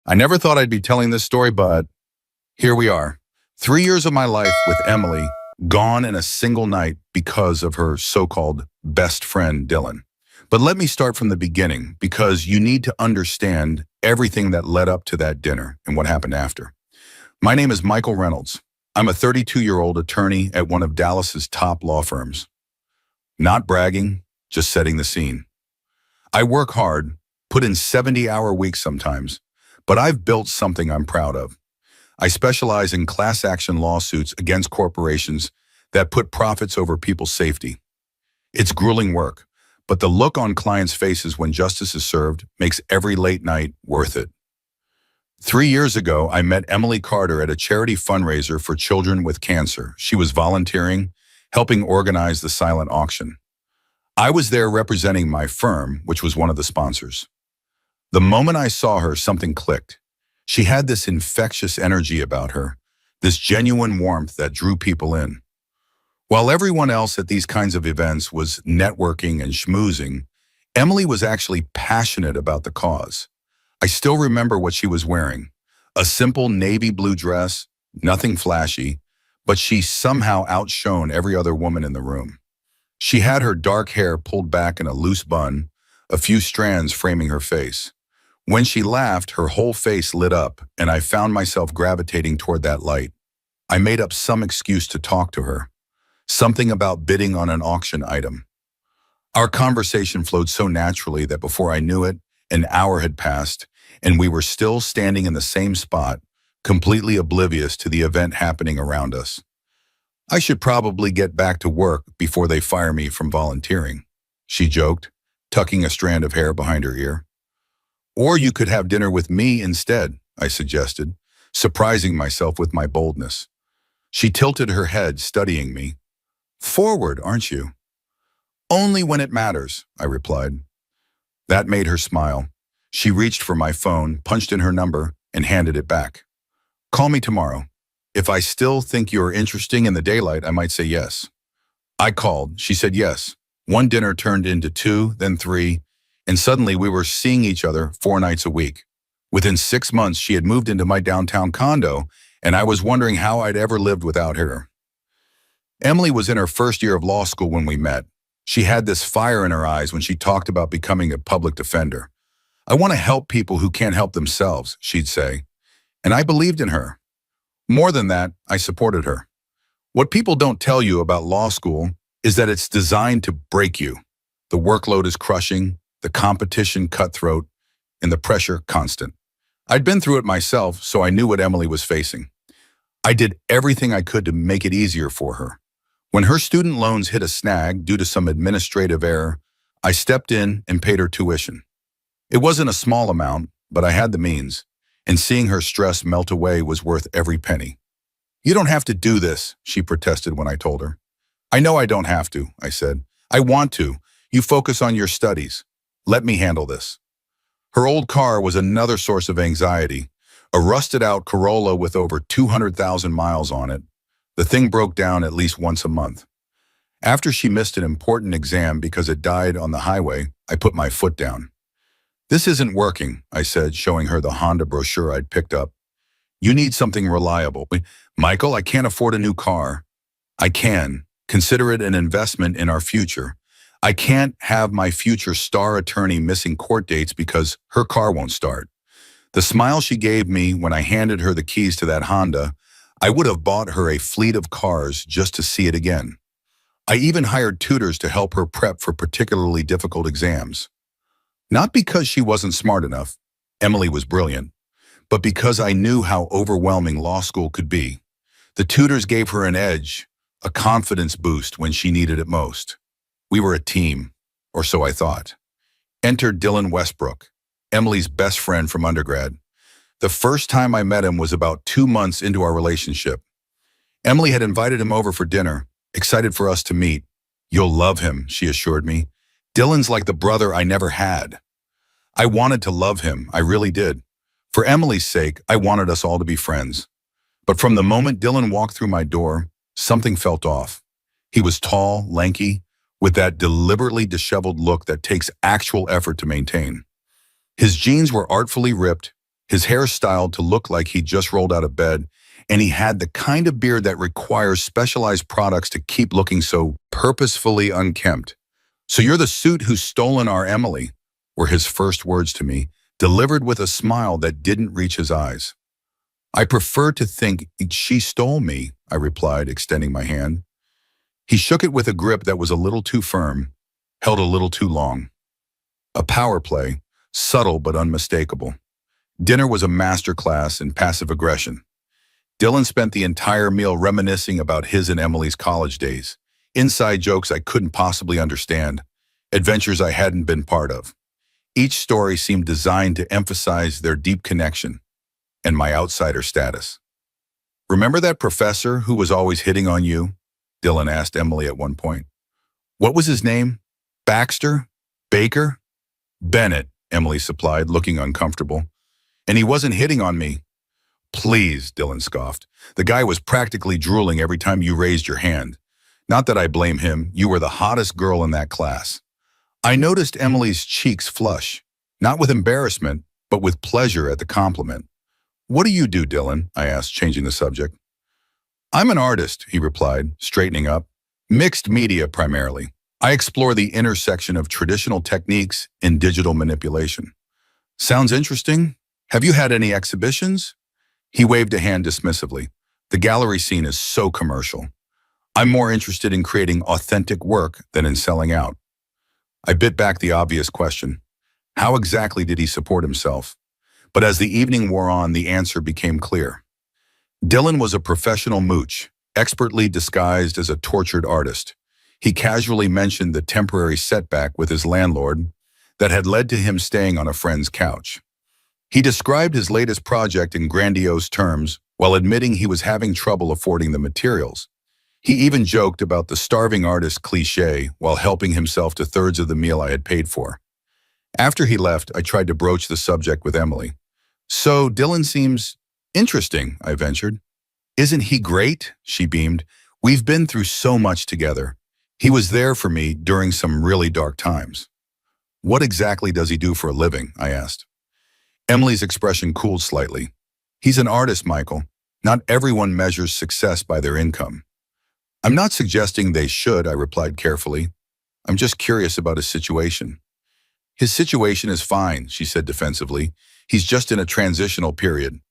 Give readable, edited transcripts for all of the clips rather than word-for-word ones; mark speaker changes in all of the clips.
Speaker 1: I never thought I'd be telling this story, but here we are. 3 years of my life with Emily gone in a single night because of her so-called best friend, Dylan. But let me start from the beginning because you need to understand everything that led up to that dinner and what happened after. My name is Michael Reynolds. I'm a 32-year-old attorney at one of Dallas's top law firms. Not bragging, just setting the scene. I work hard, put in 70-hour weeks sometimes, but I've built something I'm proud of. I specialize in class action lawsuits against corporations that put profits over people's safety. It's grueling work, but the look on clients' faces when justice is served makes every late night worth it. 3 years ago, I met Emily Carter at a charity fundraiser for children with cancer. She was volunteering, helping organize the silent auction. I was there representing my firm, which was one of the sponsors. The moment I saw her, something clicked. She had this infectious energy about her, this genuine warmth that drew people in. While everyone else at these kinds of events was networking and schmoozing, Emily was actually passionate about the cause. I still remember what she was wearing, a simple navy blue dress, nothing flashy, but she somehow outshone every other woman in the room. She had her dark hair pulled back in a loose bun, a few strands framing her face. When she laughed, her whole face lit up, and I found myself gravitating toward that light. I made up some excuse to talk to her, something about bidding on an auction item. Our conversation flowed so naturally that before I knew it, an hour had passed, and we were still standing in the same spot, completely oblivious to the event happening around us. I should probably get back to work before they fire me from volunteering, she joked, tucking a strand of hair behind her ear. Or you could have dinner with me instead, I suggested, surprising myself with my boldness. She tilted her head, studying me. Forward, aren't you? Only when it matters, I replied. That made her smile. She reached for my phone, punched in her number, and handed it back. Call me tomorrow. If I still think you're interesting in the daylight, I might say yes. I called. She said yes. One dinner turned into two, then three, and suddenly we were seeing each other 4 nights a week. Within 6 months, she had moved into my downtown condo, and I was wondering how I'd ever lived without her. Emily was in her first year of law school when we met. She had this fire in her eyes when she talked about becoming a public defender. I want to help people who can't help themselves, she'd say. And I believed in her. More than that, I supported her. What people don't tell you about law school is that it's designed to break you. The workload is crushing, the competition cutthroat, and the pressure constant. I'd been through it myself, so I knew what Emily was facing. I did everything I could to make it easier for her. When her student loans hit a snag due to some administrative error, I stepped in and paid her tuition. It wasn't a small amount, but I had the means, and seeing her stress melt away was worth every penny. You don't have to do this, she protested when I told her. I know I don't have to, I said. I want to. You focus on your studies. Let me handle this. Her old car was another source of anxiety, a rusted-out Corolla with over 200,000 miles on it. The thing broke down at least once a month. After she missed an important exam because it died on the highway, I put my foot down. This isn't working, I said, showing her the Honda brochure I'd picked up. You need something reliable. Michael, I can't afford a new car. I can. Consider it an investment in our future. I can't have my future star attorney missing court dates because her car won't start. The smile she gave me when I handed her the keys to that Honda, I would have bought her a fleet of cars just to see it again. I even hired tutors to help her prep for particularly difficult exams. Not because she wasn't smart enough, Emily was brilliant, but because I knew how overwhelming law school could be. The tutors gave her an edge, a confidence boost when she needed it most. We were a team, or so I thought. Enter Dylan Westbrook, Emily's best friend from undergrad. The first time I met him was about 2 months into our relationship. Emily had invited him over for dinner, excited for us to meet. You'll love him, she assured me. Dylan's like the brother I never had. I wanted to love him, I really did. For Emily's sake, I wanted us all to be friends. But from the moment Dylan walked through my door, something felt off. He was tall, lanky, with that deliberately disheveled look that takes actual effort to maintain. His jeans were artfully ripped, his hair styled to look like he just rolled out of bed, and he had the kind of beard that requires specialized products to keep looking so purposefully unkempt. "So you're the suit who's stolen our Emily," were his first words to me, delivered with a smile that didn't reach his eyes. "I prefer to think she stole me," I replied, extending my hand. He shook it with a grip that was a little too firm, held a little too long. A power play, subtle but unmistakable. Dinner was a masterclass in passive aggression. Dylan spent the entire meal reminiscing about his and Emily's college days, inside jokes I couldn't possibly understand, adventures I hadn't been part of. Each story seemed designed to emphasize their deep connection and my outsider status. "Remember that professor who was always hitting on you?" Dylan asked Emily at one point. "What was his name? Baxter? Baker?" "Bennett," Emily supplied, looking uncomfortable. "And he wasn't hitting on me." "Please," Dylan scoffed. "The guy was practically drooling every time you raised your hand. Not that I blame him. You were the hottest girl in that class." I noticed Emily's cheeks flush, not with embarrassment, but with pleasure at the compliment. "What do you do, Dylan?" I asked, changing the subject. "I'm an artist," he replied, straightening up. "Mixed media primarily. I explore the intersection of traditional techniques and digital manipulation." "Sounds interesting. Have you had any exhibitions?" He waved a hand dismissively. "The gallery scene is so commercial. I'm more interested in creating authentic work than in selling out." I bit back the obvious question. How exactly did he support himself? But as the evening wore on, the answer became clear. Dylan was a professional mooch, expertly disguised as a tortured artist. He casually mentioned the temporary setback with his landlord that had led to him staying on a friend's couch. He described his latest project in grandiose terms while admitting he was having trouble affording the materials. He even joked about the starving artist cliché while helping himself to thirds of the meal I had paid for. After he left, I tried to broach the subject with Emily. "So Dylan seems interesting," I ventured. "Isn't he great?" she beamed. "We've been through so much together. He was there for me during some really dark times." "What exactly does he do for a living?" I asked. Emily's expression cooled slightly. "He's an artist, Michael. Not everyone measures success by their income." "I'm not suggesting they should," I replied carefully. "I'm just curious about his situation." "His situation is fine," she said defensively. "He's just in a transitional period."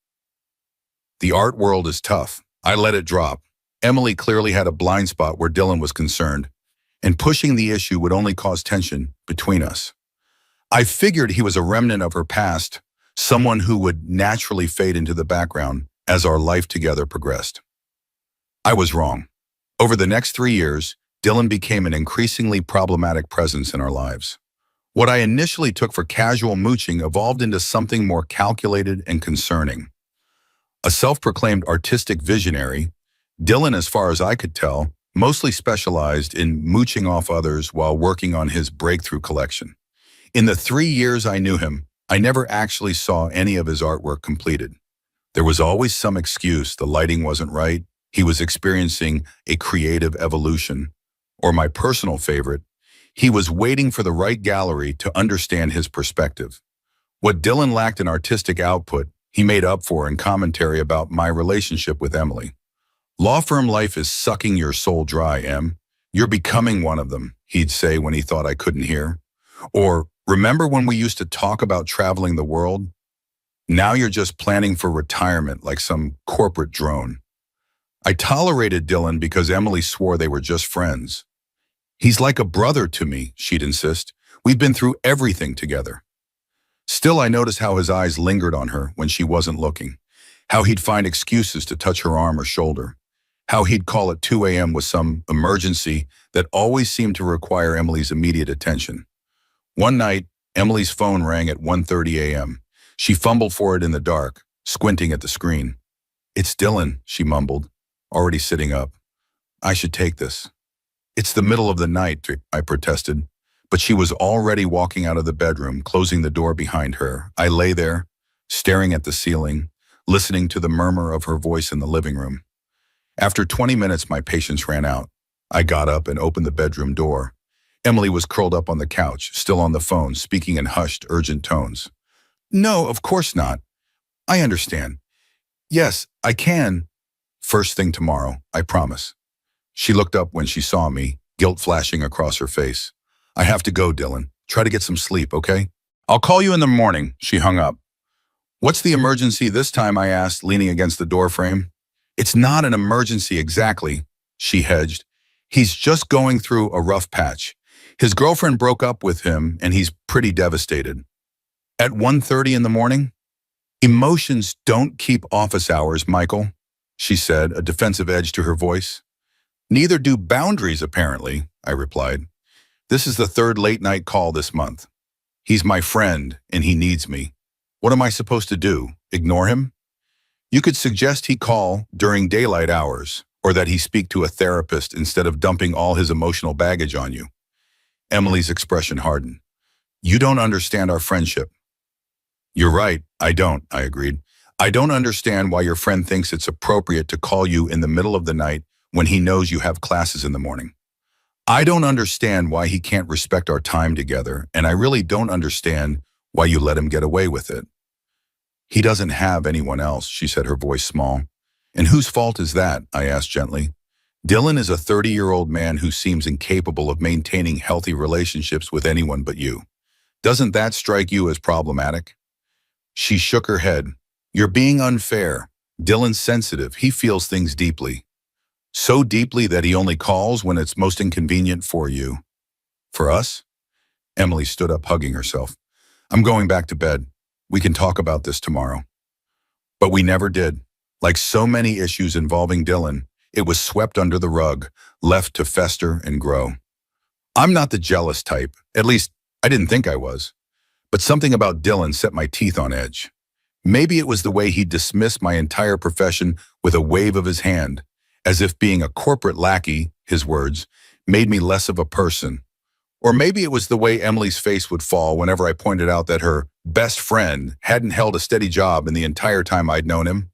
Speaker 1: "The art world is tough." I let it drop. Emily clearly had a blind spot where Dylan was concerned, and pushing the issue would only cause tension between us. I figured he was a remnant of her past, someone who would naturally fade into the background as our life together progressed. I was wrong. Over the next 3 years, Dylan became an increasingly problematic presence in our lives. What I initially took for casual mooching evolved into something more calculated and concerning. A self-proclaimed artistic visionary, Dylan, as far as I could tell, mostly specialized in mooching off others while working on his breakthrough collection. In the 3 years I knew him, I never actually saw any of his artwork completed. There was always some excuse: the lighting wasn't right, he was experiencing a creative evolution, or my personal favorite, he was waiting for the right gallery to understand his perspective. What Dylan lacked in artistic output, he made up for in commentary about my relationship with Emily. "Law firm life is sucking your soul dry, Em. You're becoming one of them," he'd say when he thought I couldn't hear. Or, "Remember when we used to talk about traveling the world? Now you're just planning for retirement like some corporate drone." I tolerated Dylan because Emily swore they were just friends. "He's like a brother to me," she'd insist. "We've been through everything together." Still, I noticed how his eyes lingered on her when she wasn't looking, how he'd find excuses to touch her arm or shoulder, how he'd call at 2 a.m. with some emergency that always seemed to require Emily's immediate attention. One night, Emily's phone rang at 1:30 a.m. She fumbled for it in the dark, squinting at the screen. "It's Dylan," she mumbled, already sitting up. "I should take this." "It's the middle of the night," I protested, but she was already walking out of the bedroom, closing the door behind her. I lay there, staring at the ceiling, listening to the murmur of her voice in the living room. After 20 minutes, my patience ran out. I got up and opened the bedroom door. Emily was curled up on the couch, still on the phone, speaking in hushed, urgent tones. "No, of course not. I understand. Yes, I can. First thing tomorrow, I promise. She looked up when she saw me, guilt flashing across her face. I have to go, Dylan. Try to get some sleep, okay? I'll call you in the morning, she hung up. What's the emergency this time, I asked, leaning against the doorframe. It's not an emergency exactly, she hedged. He's just going through a rough patch. His girlfriend broke up with him and he's pretty devastated. At 1:30 in the morning? Emotions don't keep office hours, Michael, she said, a defensive edge to her voice. Neither do boundaries, apparently, I replied. This is the third late-night call this month. He's my friend, and he needs me. What am I supposed to do? Ignore him? You could suggest he call during daylight hours, or that he speak to a therapist instead of dumping all his emotional baggage on you. Emily's expression hardened. You don't understand our friendship. You're right, I don't, I agreed. I don't understand why your friend thinks it's appropriate to call you in the middle of the night when he knows you have classes in the morning. I don't understand why he can't respect our time together, and I really don't understand why you let him get away with it. He doesn't have anyone else, she said, her voice small. And whose fault is that? I asked gently. Dylan is a 30-year-old man who seems incapable of maintaining healthy relationships with anyone but you. Doesn't that strike you as problematic? She shook her head. You're being unfair. Dylan's sensitive. He feels things deeply. So deeply that he only calls when it's most inconvenient for you. For us? Emily stood up, hugging herself. I'm going back to bed. We can talk about this tomorrow. But we never did. Like so many issues involving Dylan, it was swept under the rug, left to fester and grow. I'm not the jealous type. At least, I didn't think I was. But something about Dylan set my teeth on edge. Maybe it was the way he dismissed my entire profession with a wave of his hand, as if being a corporate lackey, his words, made me less of a person. Or maybe it was the way Emily's face would fall whenever I pointed out that her best friend hadn't held a steady job in the entire time I'd known him.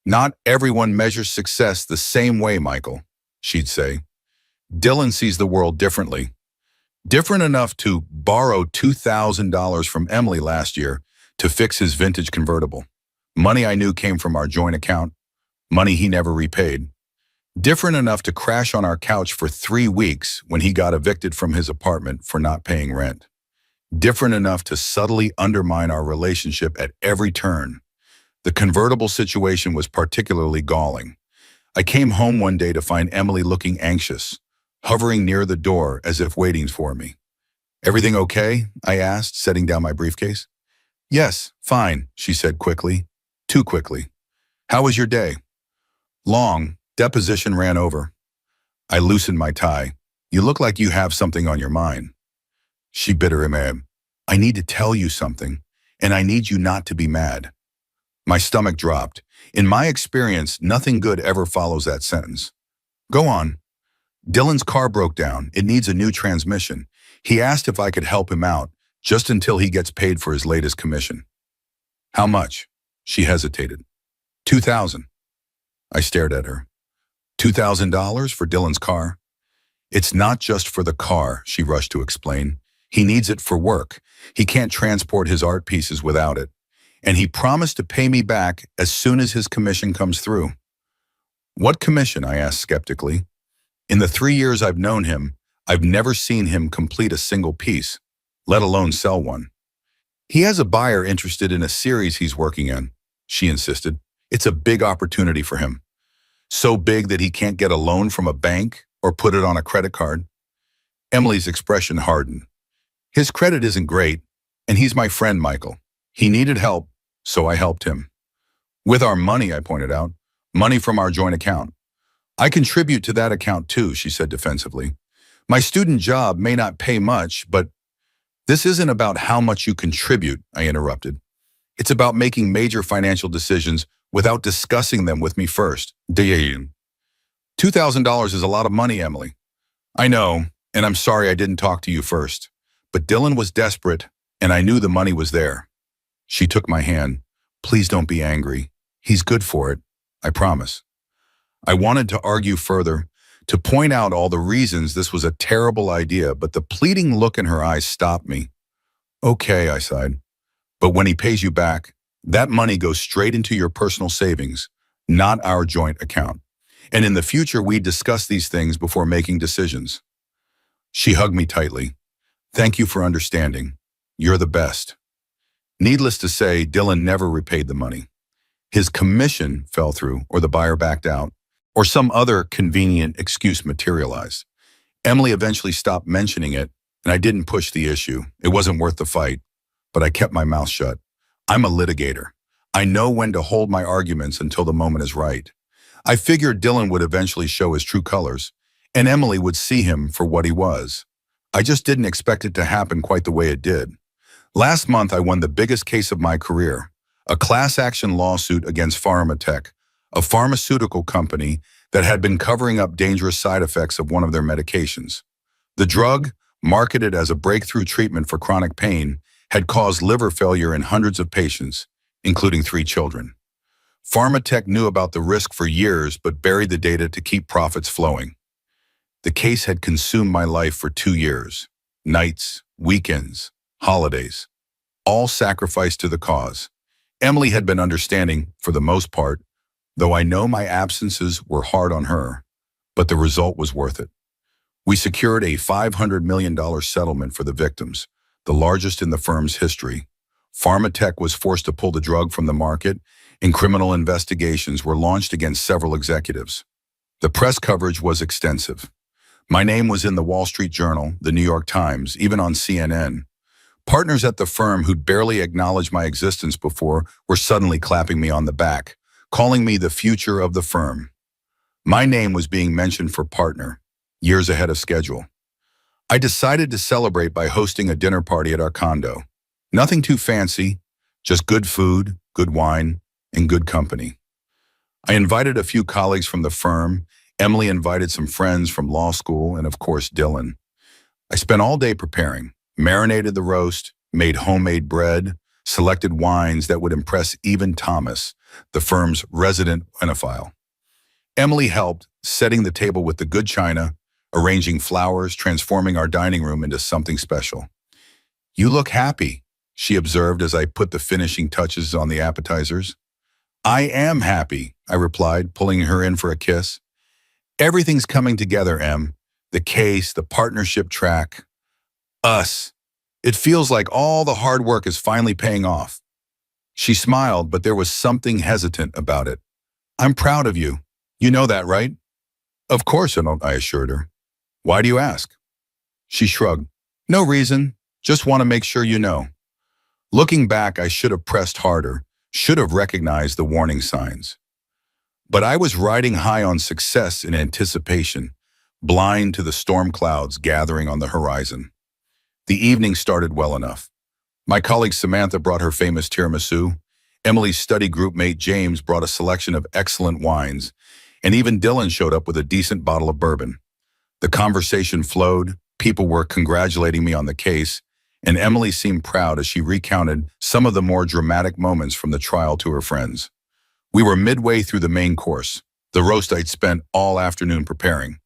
Speaker 1: Not everyone measures success the same way, Michael, she'd say. Dylan sees the world differently. Different enough to borrow $2,000 from Emily last year to fix his vintage convertible. Money I knew came from our joint account. Money he never repaid. Different enough to crash on our couch for 3 weeks when he got evicted from his apartment for not paying rent. Different enough to subtly undermine our relationship at every turn. The convertible situation was particularly galling. I came home one day to find Emily looking anxious, hovering near the door as if waiting for me. Everything okay? I asked, setting down my briefcase. Yes, fine, she said quickly. Too quickly. How was your day? Long. Deposition ran over. I loosened my tie. You look like you have something on your mind. She bit her lip. I need to tell you something, and I need you not to be mad. My stomach dropped. In my experience, nothing good ever follows that sentence. Go on. Dylan's car broke down. It needs a new transmission. He asked if I could help him out, just until he gets paid for his latest commission. How much? She hesitated. $2,000. I stared at her. $2,000 for Dylan's car? It's not just for the car, she rushed to explain. He needs it for work. He can't transport his art pieces without it. And he promised to pay me back as soon as his commission comes through. What commission? I asked skeptically. In the 3 years I've known him, I've never seen him complete a single piece, let alone sell one. He has a buyer interested in a series he's working on, she insisted. It's a big opportunity for him. So big that he can't get a loan from a bank or put it on a credit card. Emily's expression hardened. His credit isn't great, and he's my friend, Michael. He needed help, so I helped him. With our money, I pointed out. Money from our joint account. I contribute to that account too, she said defensively. My student job may not pay much, but this isn't about how much you contribute, I interrupted. It's about making major financial decisions without discussing them with me first. $2,000 is a lot of money, Emily. I know, and I'm sorry I didn't talk to you first. But Dylan was desperate, and I knew the money was there. She took my hand. Please don't be angry. He's good for it, I promise. I wanted to argue further, to point out all the reasons this was a terrible idea, but the pleading look in her eyes stopped me. Okay, I sighed. But when he pays you back, That money goes straight into your personal savings, not our joint account. And in the future, we discuss these things before making decisions. She hugged me tightly. Thank you for understanding. You're the best. Needless to say, Dylan never repaid the money. His commission fell through, or the buyer backed out, or some other convenient excuse materialized. Emily eventually stopped mentioning it, and I didn't push the issue. It wasn't worth the fight, but I kept my mouth shut. I'm a litigator. I know when to hold my arguments until the moment is right. I figured Dylan would eventually show his true colors, and Emily would see him for what he was. I just didn't expect it to happen quite the way it did. Last month, I won the biggest case of my career, a class action lawsuit against Pharmatech, a pharmaceutical company that had been covering up dangerous side effects of one of their medications. The drug, marketed as a breakthrough treatment for chronic pain, had caused liver failure in hundreds of patients, including 3 children. Pharmatech knew about the risk for years but buried the data to keep profits flowing. The case had consumed my life for 2 years. Nights, weekends, holidays, all sacrificed to the cause. Emily had been understanding, for the most part, though I know my absences were hard on her, but the result was worth it. We secured a $500 million settlement for the victims, the largest in the firm's history. Pharmatech was forced to pull the drug from the market, and criminal investigations were launched against several executives. The press coverage was extensive. My name was in the Wall Street Journal, the New York Times, even on CNN. Partners at the firm who'd barely acknowledged my existence before were suddenly clapping me on the back, calling me the future of the firm. My name was being mentioned for partner, years ahead of schedule. I decided to celebrate by hosting a dinner party at our condo. Nothing too fancy, just good food, good wine, and good company. I invited a few colleagues from the firm. Emily invited some friends from law school, and of course, Dylan. I spent all day preparing, marinated the roast, made homemade bread, selected wines that would impress even Thomas, the firm's resident enophile. Emily helped, setting the table with the good china, arranging flowers, transforming our dining room into something special. You look happy, she observed as I put the finishing touches on the appetizers. I am happy, I replied, pulling her in for a kiss. Everything's coming together, Em. The case, the partnership track, us. It feels like all the hard work is finally paying off. She smiled, but there was something hesitant about it. I'm proud of you. You know that, right? Of course I don't, I assured her. Why do you ask? She shrugged. No reason. Just want to make sure you know. Looking back, I should have pressed harder, should have recognized the warning signs. But I was riding high on success in anticipation, blind to the storm clouds gathering on the horizon. The evening started well enough. My colleague Samantha brought her famous tiramisu. Emily's study group mate James brought a selection of excellent wines, and even Dylan showed up with a decent bottle of bourbon. The conversation flowed, people were congratulating me on the case, and Emily seemed proud as she recounted some of the more dramatic moments from the trial to her friends. We were midway through the main course, the roast I'd spent all afternoon preparing,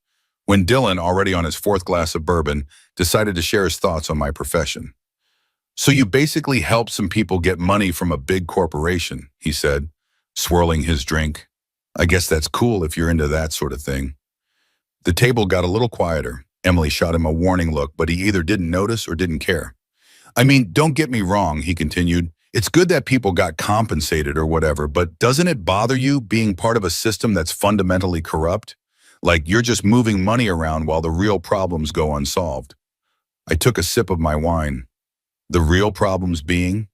Speaker 1: when Dylan, already on his 4th glass of bourbon, decided to share his thoughts on my profession. So you basically helped some people get money from a big corporation, he said, swirling his drink. I guess that's cool if you're into that sort of thing. The table got a little quieter. Emily shot him a warning look, but he either didn't notice or didn't care. I mean, don't get me wrong, he continued. It's good that people got compensated or whatever, but doesn't it bother you being part of a system that's fundamentally corrupt? Like you're just moving money around while the real problems go unsolved. I took a sip of my wine. The real problems being?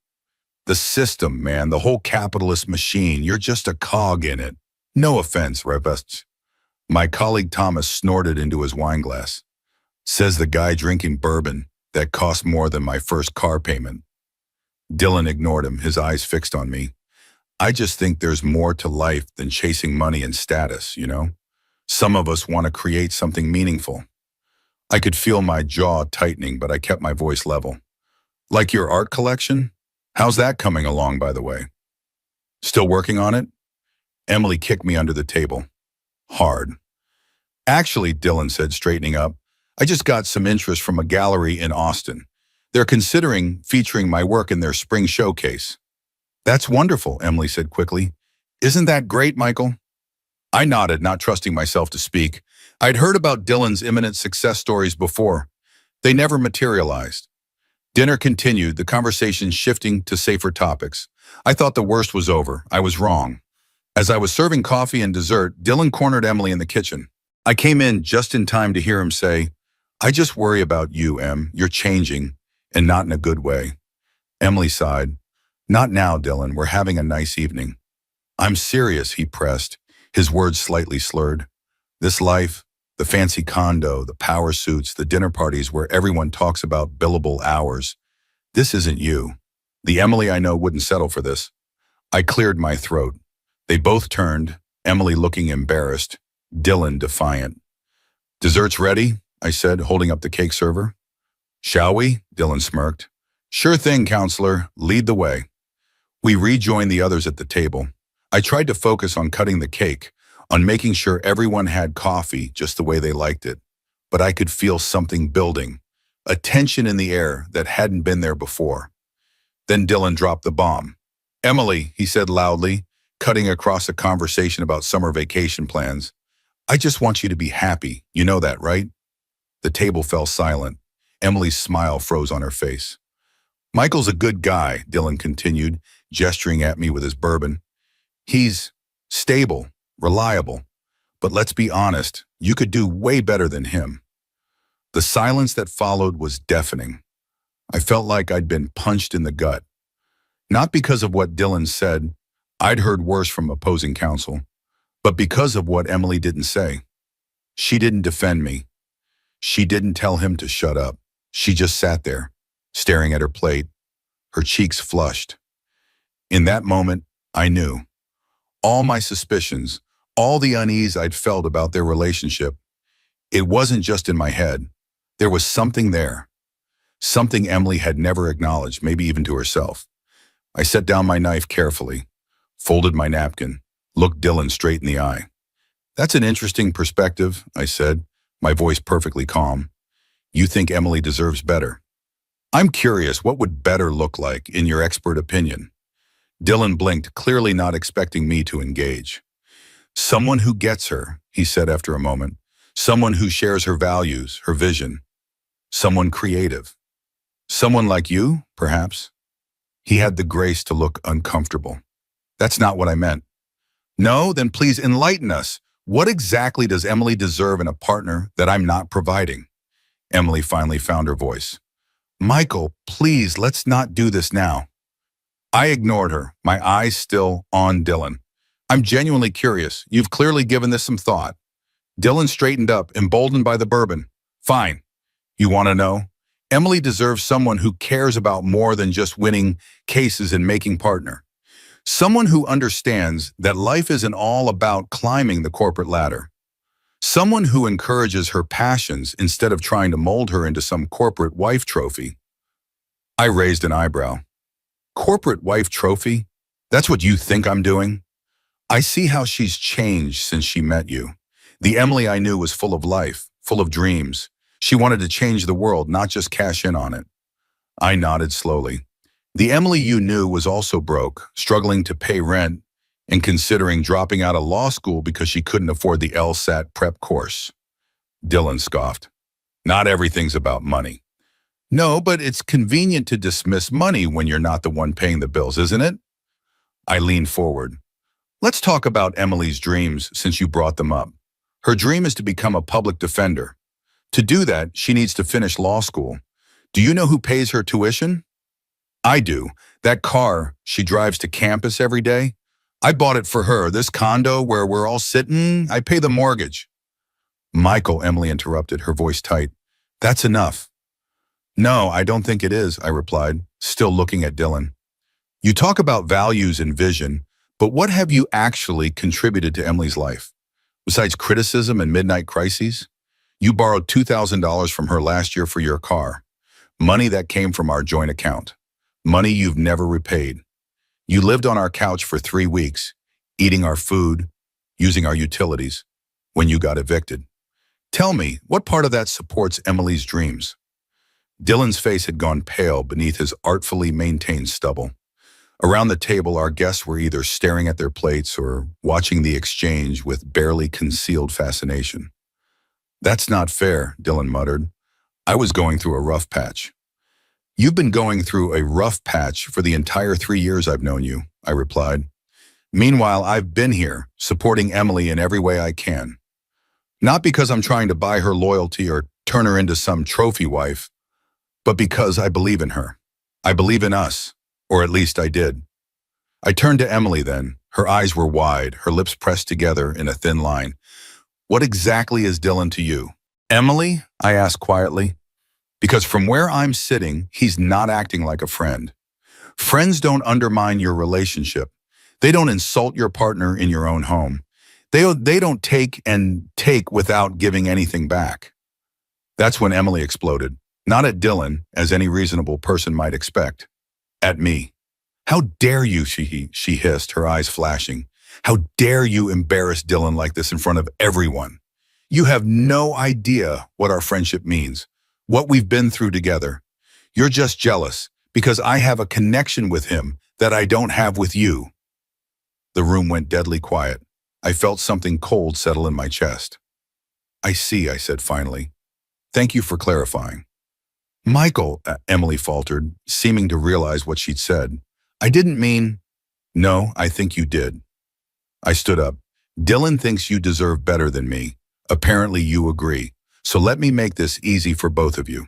Speaker 1: The system, man, the whole capitalist machine. You're just a cog in it. No offense, Revest. My colleague Thomas snorted into his wine glass. Says the guy drinking bourbon that cost more than my first car payment. Dylan ignored him, his eyes fixed on me. I just think there's more to life than chasing money and status, you know? Some of us want to create something meaningful. I could feel my jaw tightening, but I kept my voice level. Like your art collection? How's that coming along, by the way? Still working on it? Emily kicked me under the table. Hard. Actually, Dylan said, straightening up, I just got some interest from a gallery in Austin. They're considering featuring my work in their spring showcase. That's wonderful, Emily said quickly. Isn't that great, Michael? I nodded, not trusting myself to speak. I'd heard about Dylan's imminent success stories before. They never materialized. Dinner continued, the conversation shifting to safer topics. I thought the worst was over. I was wrong. As I was serving coffee and dessert, Dylan cornered Emily in the kitchen. I came in just in time to hear him say, I just worry about you, Em. You're changing, and not in a good way. Emily sighed. Not now, Dylan. We're having a nice evening. I'm serious, he pressed, his words slightly slurred. This life, the fancy condo, the power suits, the dinner parties where everyone talks about billable hours. This isn't you. The Emily I know wouldn't settle for this. I cleared my throat. They both turned, Emily looking embarrassed, Dylan defiant. Dessert's ready, I said, holding up the cake server. Shall we? Dylan smirked. Sure thing, counselor. Lead the way. We rejoined the others at the table. I tried to focus on cutting the cake, on making sure everyone had coffee just the way they liked it. But I could feel something building, a tension in the air that hadn't been there before. Then Dylan dropped the bomb. Emily, he said loudly, cutting across a conversation about summer vacation plans. I just want you to be happy. You know that, right? The table fell silent. Emily's smile froze on her face. Michael's a good guy, Dylan continued, gesturing at me with his bourbon. He's stable, reliable, but let's be honest, you could do way better than him. The silence that followed was deafening. I felt like I'd been punched in the gut. Not because of what Dylan said, I'd heard worse from opposing counsel, but because of what Emily didn't say. She didn't defend me. She didn't tell him to shut up. She just sat there, staring at her plate, her cheeks flushed. In that moment, I knew. All my suspicions, all the unease I'd felt about their relationship, it wasn't just in my head. There was something there. Something Emily had never acknowledged, maybe even to herself. I set down my knife carefully, folded my napkin, looked Dylan straight in the eye. That's an interesting perspective, I said, my voice perfectly calm. You think Emily deserves better. I'm curious, what would better look like, in your expert opinion? Dylan blinked, clearly not expecting me to engage. Someone who gets her, he said after a moment. Someone who shares her values, her vision. Someone creative. Someone like you, perhaps? He had the grace to look uncomfortable. That's not what I meant. No, then please enlighten us. What exactly does Emily deserve in a partner that I'm not providing? Emily finally found her voice. Michael, please, let's not do this now. I ignored her, my eyes still on Dylan. I'm genuinely curious. You've clearly given this some thought. Dylan straightened up, emboldened by the bourbon. Fine. You want to know? Emily deserves someone who cares about more than just winning cases and making partner. Someone who understands that life isn't all about climbing the corporate ladder. Someone who encourages her passions instead of trying to mold her into some corporate wife trophy. I raised an eyebrow. Corporate wife trophy? That's what you think I'm doing? I see how she's changed since she met you. The Emily I knew was full of life, full of dreams. She wanted to change the world, not just cash in on it. I nodded slowly. The Emily you knew was also broke, struggling to pay rent, and considering dropping out of law school because she couldn't afford the LSAT prep course. Dylan scoffed. Not everything's about money. No, but it's convenient to dismiss money when you're not the one paying the bills, isn't it? I leaned forward. Let's talk about Emily's dreams since you brought them up. Her dream is to become a public defender. To do that, she needs to finish law school. Do you know who pays her tuition? I do. That car she drives to campus every day, I bought it for her. This condo where we're all sitting, I pay the mortgage. Michael, Emily interrupted, her voice tight. That's enough. No, I don't think it is, I replied, still looking at Dylan. You talk about values and vision, but what have you actually contributed to Emily's life? Besides criticism and midnight crises? You borrowed $2,000 from her last year for your car. Money that came from our joint account. Money you've never repaid. You lived on our couch for 3 weeks, eating our food, using our utilities, when you got evicted. Tell me, what part of that supports Emily's dreams? Dylan's face had gone pale beneath his artfully maintained stubble. Around the table, our guests were either staring at their plates or watching the exchange with barely concealed fascination. That's not fair, Dylan muttered. I was going through a rough patch. You've been going through a rough patch for the entire 3 years I've known you, I replied. Meanwhile, I've been here, supporting Emily in every way I can. Not because I'm trying to buy her loyalty or turn her into some trophy wife, but because I believe in her. I believe in us, or at least I did. I turned to Emily then. Her eyes were wide, her lips pressed together in a thin line. What exactly is Dylan to you? Emily? I asked quietly. Because from where I'm sitting, he's not acting like a friend. Friends don't undermine your relationship. They don't insult your partner in your own home. They don't take and take without giving anything back. That's when Emily exploded. Not at Dylan, as any reasonable person might expect. At me. How dare you, she hissed, her eyes flashing. How dare you embarrass Dylan like this in front of everyone? You have no idea what our friendship means, what we've been through together. You're just jealous because I have a connection with him that I don't have with you. The room went deadly quiet. I felt something cold settle in my chest. I see, I said finally. Thank you for clarifying. Michael, Emily faltered, seeming to realize what she'd said. I didn't mean... No, I think you did. I stood up. Dylan thinks you deserve better than me. Apparently you agree. So let me make this easy for both of you.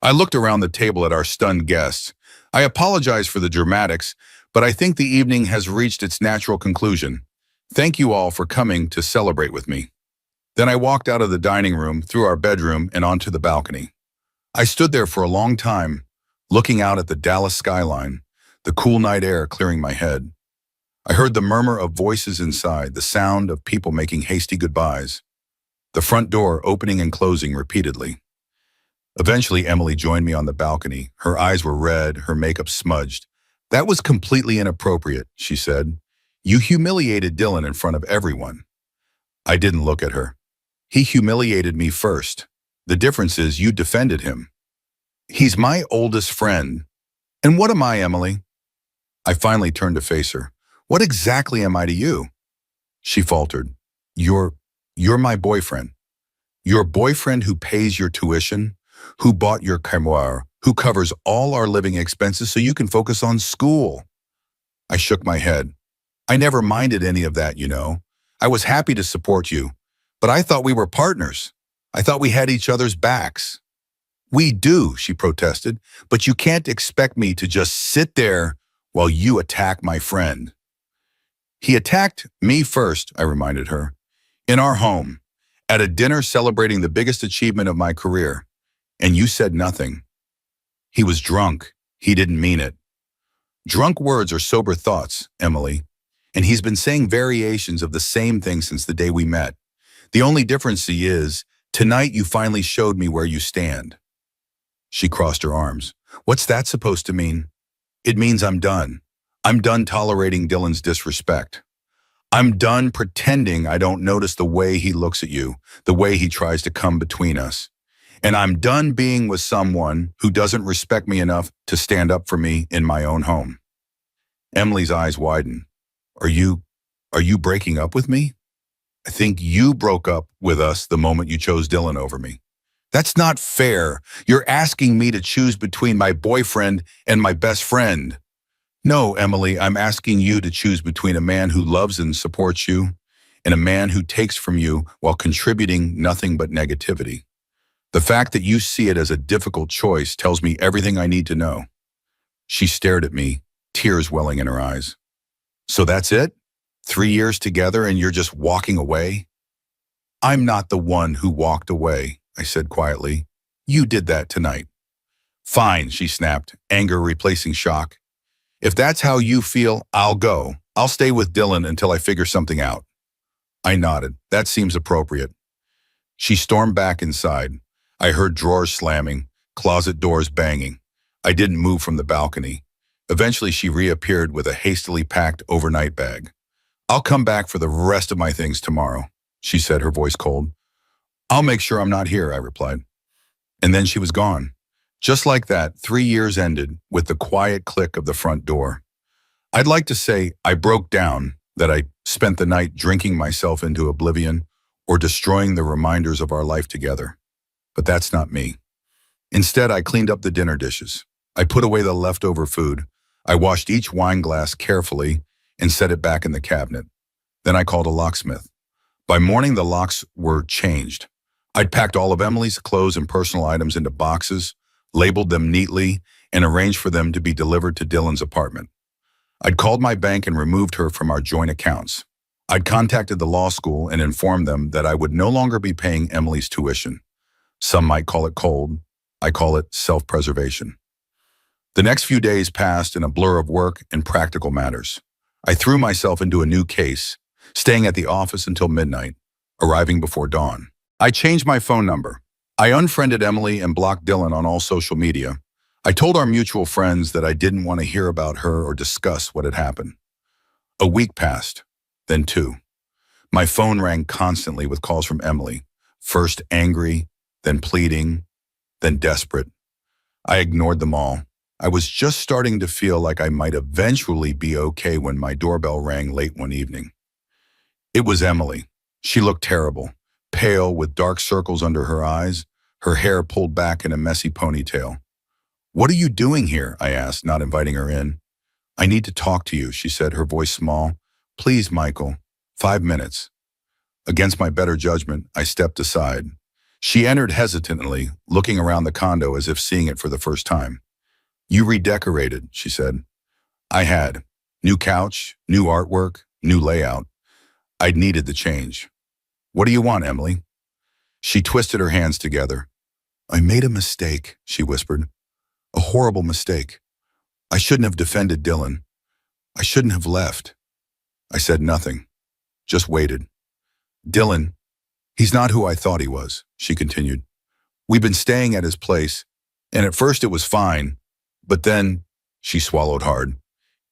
Speaker 1: I looked around the table at our stunned guests. I apologize for the dramatics, but I think the evening has reached its natural conclusion. Thank you all for coming to celebrate with me. Then I walked out of the dining room, through our bedroom, and onto the balcony. I stood there for a long time, looking out at the Dallas skyline, the cool night air clearing my head. I heard the murmur of voices inside, the sound of people making hasty goodbyes, the front door opening and closing repeatedly. Eventually, Emily joined me on the balcony. Her eyes were red, her makeup smudged. That was completely inappropriate, she said. You humiliated Dylan in front of everyone. I didn't look at her. He humiliated me first. The difference is you defended him. He's my oldest friend. And what am I, Emily? I finally turned to face her. What exactly am I to you? She faltered. You're my boyfriend. Your boyfriend who pays your tuition, who bought your grimoire, who covers all our living expenses so you can focus on school. I shook my head. I never minded any of that, you know. I was happy to support you, but I thought we were partners. I thought we had each other's backs. We do, she protested, but you can't expect me to just sit there while you attack my friend. He attacked me first, I reminded her, in our home, at a dinner celebrating the biggest achievement of my career, and you said nothing. He was drunk. He didn't mean it. Drunk words are sober thoughts, Emily, and he's been saying variations of the same thing since the day we met. The only difference is, tonight you finally showed me where you stand. She crossed her arms. What's that supposed to mean? It means I'm done. I'm done tolerating Dylan's disrespect. I'm done pretending I don't notice the way he looks at you, the way he tries to come between us. And I'm done being with someone who doesn't respect me enough to stand up for me in my own home. Emily's eyes widened. Are you breaking up with me? I think you broke up with us the moment you chose Dylan over me. That's not fair. You're asking me to choose between my boyfriend and my best friend. No, Emily, I'm asking you to choose between a man who loves and supports you and a man who takes from you while contributing nothing but negativity. The fact that you see it as a difficult choice tells me everything I need to know. She stared at me, tears welling in her eyes. So that's it? 3 years together and you're just walking away? I'm not the one who walked away, I said quietly. You did that tonight. Fine, she snapped, anger replacing shock. If that's how you feel, I'll go. I'll stay with Dylan until I figure something out. I nodded. That seems appropriate. She stormed back inside. I heard drawers slamming, closet doors banging. I didn't move from the balcony. Eventually, she reappeared with a hastily packed overnight bag. I'll come back for the rest of my things tomorrow, she said, her voice cold. I'll make sure I'm not here, I replied. And then she was gone. Just like that, 3 years ended with the quiet click of the front door. I'd like to say I broke down, that I spent the night drinking myself into oblivion or destroying the reminders of our life together. But that's not me. Instead, I cleaned up the dinner dishes. I put away the leftover food. I washed each wine glass carefully and set it back in the cabinet. Then I called a locksmith. By morning, the locks were changed. I'd packed all of Emily's clothes and personal items into boxes, labeled them neatly, and arranged for them to be delivered to Dylan's apartment. I'd called my bank and removed her from our joint accounts. I'd contacted the law school and informed them that I would no longer be paying Emily's tuition. Some might call it cold. I call it self-preservation. The next few days passed in a blur of work and practical matters. I threw myself into a new case, staying at the office until midnight, arriving before dawn. I changed my phone number. I unfriended Emily and blocked Dylan on all social media. I told our mutual friends that I didn't want to hear about her or discuss what had happened. A week passed, then two. My phone rang constantly with calls from Emily, first angry, then pleading, then desperate. I ignored them all. I was just starting to feel like I might eventually be okay when my doorbell rang late one evening. It was Emily. She looked terrible, pale with dark circles under her eyes, her hair pulled back in a messy ponytail. "What are you doing here?" I asked, not inviting her in. "I need to talk to you," she said, her voice small. "Please, Michael, 5 minutes." Against my better judgment, I stepped aside. She entered hesitantly, looking around the condo as if seeing it for the first time. "You redecorated," she said. I had. New couch, new artwork, new layout. I'd needed the change. "What do you want, Emily?" She twisted her hands together. "I made a mistake," she whispered. "A horrible mistake. I shouldn't have defended Dylan. I shouldn't have left." I said nothing, just waited. "Dylan, he's not who I thought he was," she continued. "We've been staying at his place, and at first it was fine, but then," she swallowed hard,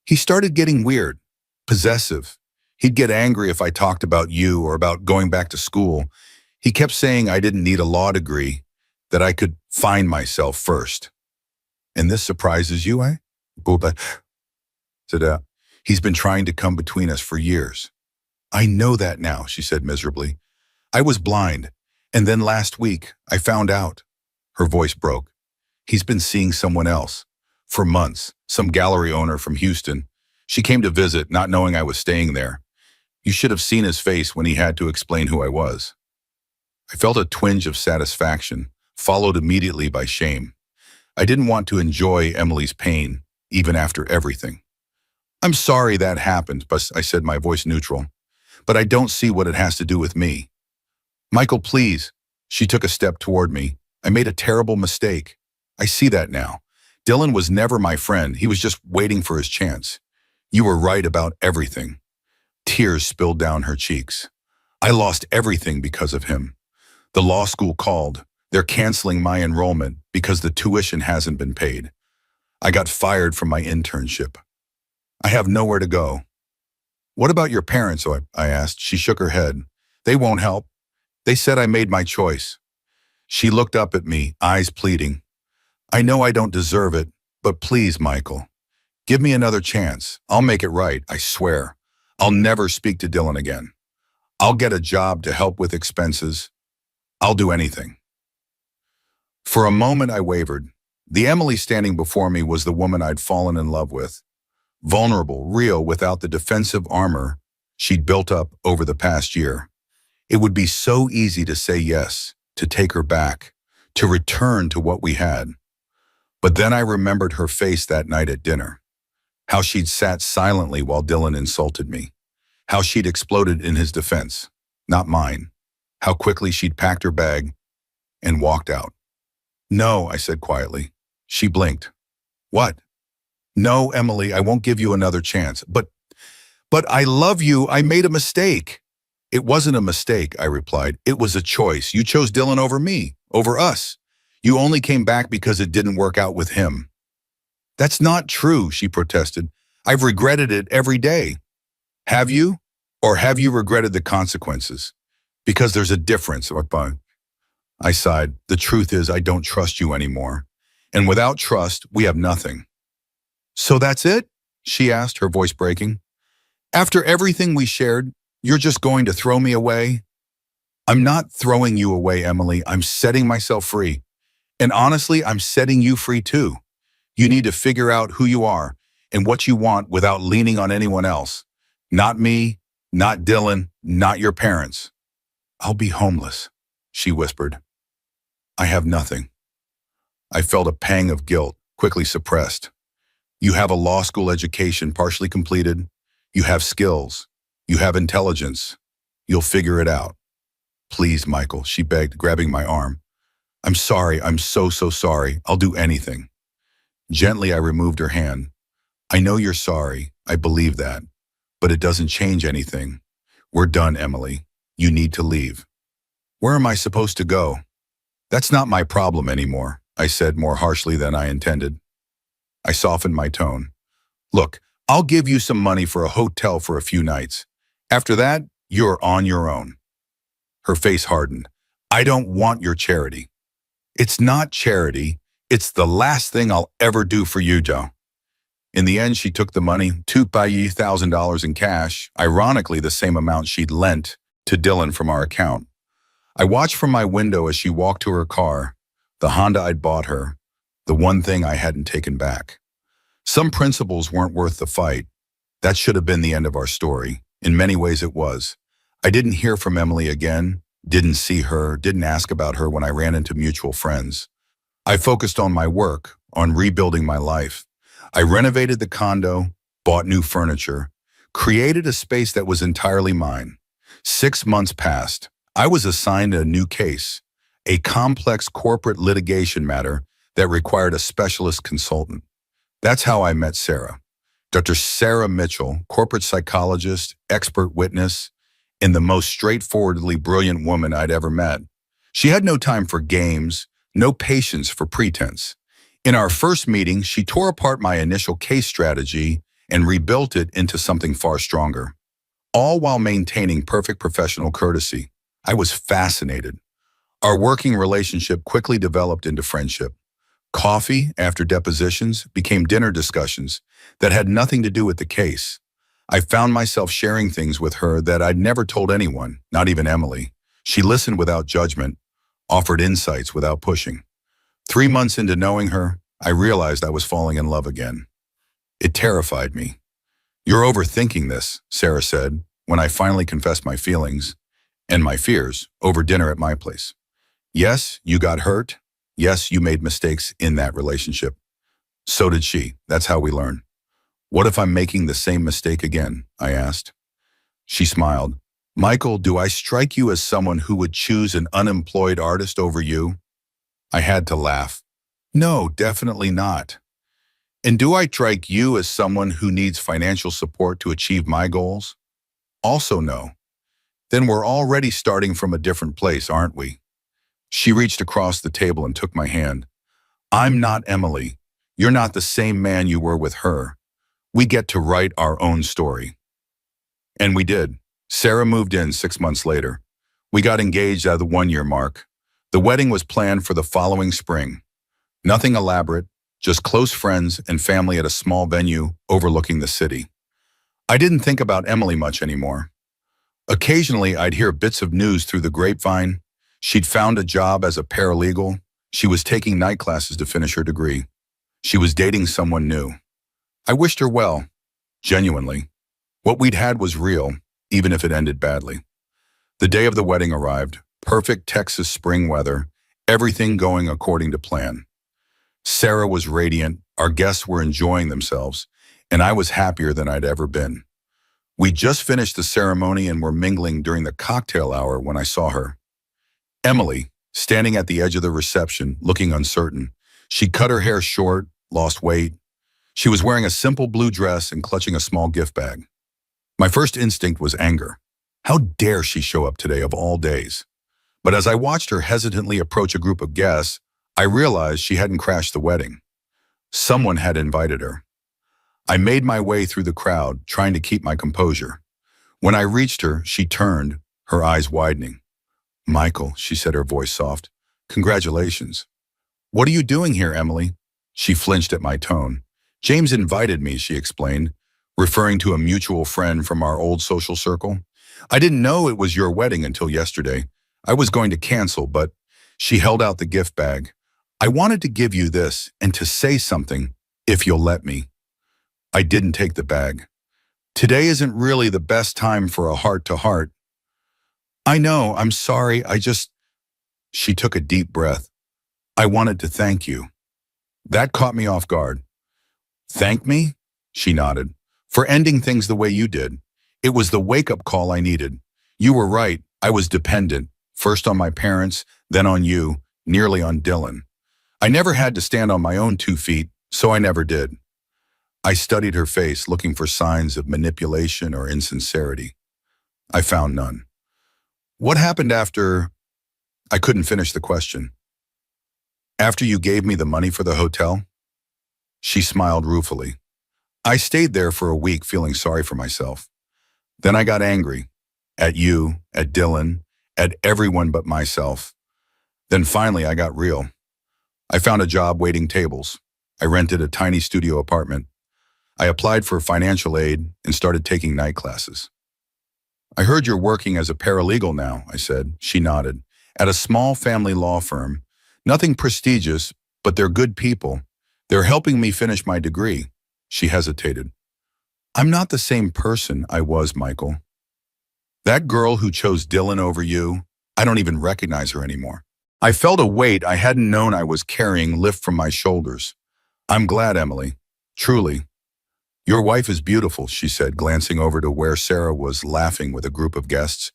Speaker 1: "he started getting weird, possessive. He'd get angry if I talked about you or about going back to school. He kept saying I didn't need a law degree, that I could find myself first." "And this surprises you, eh?" But said, "He's been trying to come between us for years." "I know that now," she said miserably. "I was blind, and then last week I found out." Her voice broke. "He's been seeing someone else. For months, some gallery owner from Houston. She came to visit, not knowing I was staying there. You should have seen his face when he had to explain who I was." I felt a twinge of satisfaction, followed immediately by shame. I didn't want to enjoy Emily's pain, even after everything. "I'm sorry that happened," but I said, my voice neutral. "But I don't see what it has to do with me." "Michael, please." She took a step toward me. "I made a terrible mistake. I see that now. Dylan was never my friend. He was just waiting for his chance. You were right about everything." Tears spilled down her cheeks. "I lost everything because of him. The law school called. They're canceling my enrollment because the tuition hasn't been paid. I got fired from my internship. I have nowhere to go." "What about your parents?" I asked. She shook her head. "They won't help. They said I made my choice." She looked up at me, eyes pleading. "I know I don't deserve it, but please, Michael, give me another chance. I'll make it right, I swear. I'll never speak to Dylan again. I'll get a job to help with expenses. I'll do anything." For a moment I wavered. The Emily standing before me was the woman I'd fallen in love with. Vulnerable, real, without the defensive armor she'd built up over the past year. It would be so easy to say yes, to take her back, to return to what we had. But then I remembered her face that night at dinner. How she'd sat silently while Dylan insulted me. How she'd exploded in his defense, not mine. How quickly she'd packed her bag and walked out. "No," I said quietly. She blinked. "What?" "No, Emily, I won't give you another chance. But I love you. I made a mistake." "It wasn't a mistake," I replied. "It was a choice. You chose Dylan over me, over us. You only came back because it didn't work out with him." "That's not true," she protested. "I've regretted it every day." "Have you? Or have you regretted the consequences? Because there's a difference." I sighed. "The truth is I don't trust you anymore. And without trust, we have nothing." "So that's it?" she asked, her voice breaking. After everything we shared, you're just going to throw me away? I'm not throwing you away, Emily. I'm setting myself free. And honestly, I'm setting you free too. You need to figure out who you are and what you want without leaning on anyone else. Not me, not Dylan, not your parents. I'll be homeless, she whispered. I have nothing. I felt a pang of guilt, quickly suppressed. You have a law school education partially completed. You have skills. You have intelligence. You'll figure it out. Please, Michael, she begged, grabbing my arm. I'm sorry. I'm so sorry. I'll do anything. Gently, I removed her hand. I know you're sorry. I believe that. But it doesn't change anything. We're done, Emily. You need to leave. Where am I supposed to go? That's not my problem anymore, I said more harshly than I intended. I softened my tone. Look, I'll give you some money for a hotel for a few nights. After that, you're on your own. Her face hardened. I don't want your charity. It's not charity. It's the last thing I'll ever do for you, Joe. In the end, she took the money, $2,000 in cash, ironically the same amount she'd lent to Dylan from our account. I watched from my window as she walked to her car, the Honda I'd bought her, the one thing I hadn't taken back. Some principles weren't worth the fight. That should have been the end of our story. In many ways it was. I didn't hear from Emily again, didn't see her, didn't ask about her when I ran into mutual friends. I focused on my work, on rebuilding my life. I renovated the condo, bought new furniture, created a space that was entirely mine. 6 months passed. I was assigned a new case, a complex corporate litigation matter that required a specialist consultant. That's how I met Sarah. Dr. Sarah Mitchell, corporate psychologist, expert witness, and the most straightforwardly brilliant woman I'd ever met. She had no time for games, no patience for pretense. In our first meeting, she tore apart my initial case strategy and rebuilt it into something far stronger, all while maintaining perfect professional courtesy. I was fascinated. Our working relationship quickly developed into friendship. Coffee, after depositions, became dinner discussions that had nothing to do with the case. I found myself sharing things with her that I'd never told anyone, not even Emily. She listened without judgment, offered insights without pushing. 3 months into knowing her, I realized I was falling in love again. It terrified me. You're overthinking this, Sarah said, when I finally confessed my feelings and my fears over dinner at my place. Yes, you got hurt. Yes, you made mistakes in that relationship. So did she. That's how we learn. What if I'm making the same mistake again? I asked. She smiled. Michael, do I strike you as someone who would choose an unemployed artist over you? I had to laugh. No, definitely not. And do I strike you as someone who needs financial support to achieve my goals? Also no. Then we're already starting from a different place, aren't we? She reached across the table and took my hand. I'm not Emily. You're not the same man you were with her. We get to write our own story. And we did. Sarah moved in 6 months later. We got engaged at the 1-year mark. The wedding was planned for the following spring. Nothing elaborate, just close friends and family at a small venue overlooking the city. I didn't think about Emily much anymore. Occasionally, I'd hear bits of news through the grapevine. She'd found a job as a paralegal. She was taking night classes to finish her degree. She was dating someone new. I wished her well, genuinely. What we'd had was real, even if it ended badly. The day of the wedding arrived, perfect Texas spring weather, everything going according to plan. Sarah was radiant, our guests were enjoying themselves, and I was happier than I'd ever been. We just finished the ceremony and were mingling during the cocktail hour when I saw her. Emily, standing at the edge of the reception, looking uncertain. She'd cut her hair short, lost weight. She was wearing a simple blue dress and clutching a small gift bag. My first instinct was anger. How dare she show up today of all days? But as I watched her hesitantly approach a group of guests, I realized she hadn't crashed the wedding. Someone had invited her. I made my way through the crowd, trying to keep my composure. When I reached her, she turned, her eyes widening. Michael, she said, her voice soft. Congratulations. What are you doing here, Emily? She flinched at my tone. James invited me, she explained, referring to a mutual friend from our old social circle. I didn't know it was your wedding until yesterday. I was going to cancel, but she held out the gift bag. I wanted to give you this and to say something, if you'll let me. I didn't take the bag. Today isn't really the best time for a heart-to-heart. I know, I'm sorry, She took a deep breath. I wanted to thank you. That caught me off guard. Thank me? She nodded. For ending things the way you did. It was the wake-up call I needed. You were right, I was dependent, first on my parents, then on you, nearly on Dylan. I never had to stand on my own 2 feet, so I never did. I studied her face, looking for signs of manipulation or insincerity. I found none. What happened after... I couldn't finish the question. After you gave me the money for the hotel? She smiled ruefully. I stayed there for a week feeling sorry for myself. Then I got angry. At you, at Dylan, at everyone but myself. Then finally I got real. I found a job waiting tables. I rented a tiny studio apartment. I applied for financial aid and started taking night classes. I heard you're working as a paralegal now, I said. She nodded. At a small family law firm. Nothing prestigious, but they're good people. They're helping me finish my degree. She hesitated. I'm not the same person I was, Michael. That girl who chose Dylan over you, I don't even recognize her anymore. I felt a weight I hadn't known I was carrying lift from my shoulders. I'm glad, Emily. Truly. Your wife is beautiful, she said, glancing over to where Sarah was laughing with a group of guests.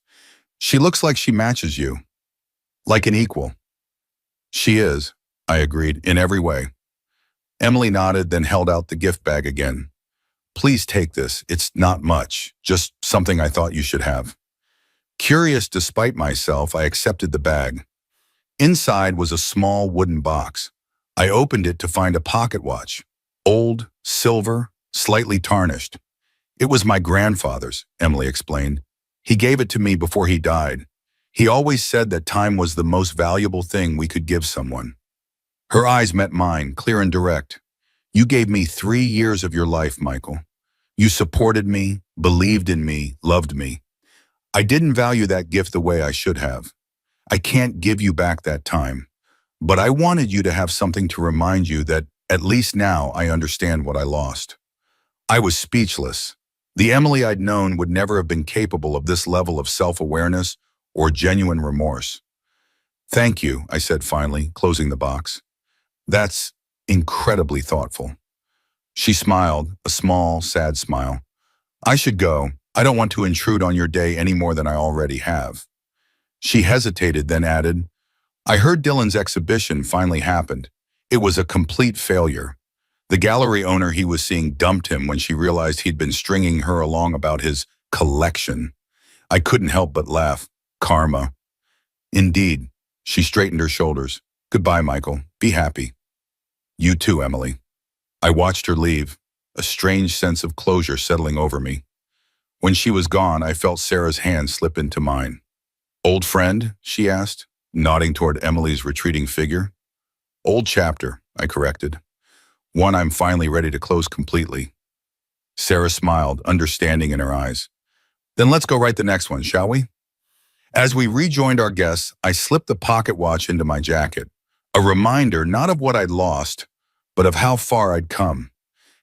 Speaker 1: She looks like she matches you. Like an equal. She is, I agreed, in every way. Emily nodded, then held out the gift bag again. Please take this. It's not much, just something I thought you should have. Curious despite myself, I accepted the bag. Inside was a small wooden box. I opened it to find a pocket watch. Old, silver, slightly tarnished. It was my grandfather's, Emily explained. He gave it to me before he died. He always said that time was the most valuable thing we could give someone. Her eyes met mine, clear and direct. You gave me 3 years of your life, Michael. You supported me, believed in me, loved me. I didn't value that gift the way I should have. I can't give you back that time. But I wanted you to have something to remind you that at least now I understand what I lost. I was speechless. The Emily I'd known would never have been capable of this level of self-awareness or genuine remorse. Thank you, I said finally, closing the box. That's incredibly thoughtful. She smiled, a small, sad smile. I should go. I don't want to intrude on your day any more than I already have. She hesitated, then added, I heard Dylan's exhibition finally happened. It was a complete failure. The gallery owner he was seeing dumped him when she realized he'd been stringing her along about his collection. I couldn't help but laugh. Karma. Indeed. She straightened her shoulders. Goodbye, Michael. Be happy. You too, Emily. I watched her leave, a strange sense of closure settling over me. When she was gone, I felt Sarah's hand slip into mine. Old friend? She asked, nodding toward Emily's retreating figure. Old chapter, I corrected. One I'm finally ready to close completely. Sarah smiled, understanding in her eyes. Then let's go write the next one, shall we? As we rejoined our guests, I slipped the pocket watch into my jacket, a reminder not of what I'd lost, but of how far I'd come.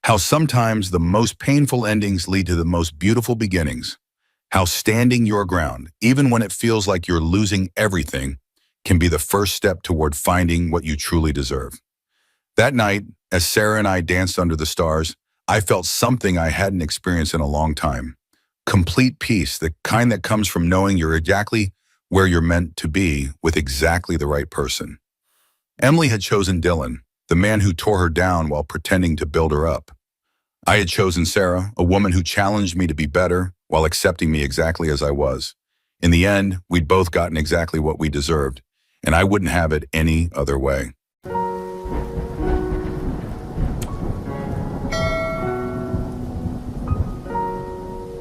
Speaker 1: How sometimes the most painful endings lead to the most beautiful beginnings. How standing your ground, even when it feels like you're losing everything, can be the first step toward finding what you truly deserve. That night, as Sarah and I danced under the stars, I felt something I hadn't experienced in a long time. Complete peace, the kind that comes from knowing you're exactly where you're meant to be with exactly the right person. Emily had chosen Dylan, the man who tore her down while pretending to build her up. I had chosen Sarah, a woman who challenged me to be better while accepting me exactly as I was. In the end, we'd both gotten exactly what we deserved, and I wouldn't have it any other way.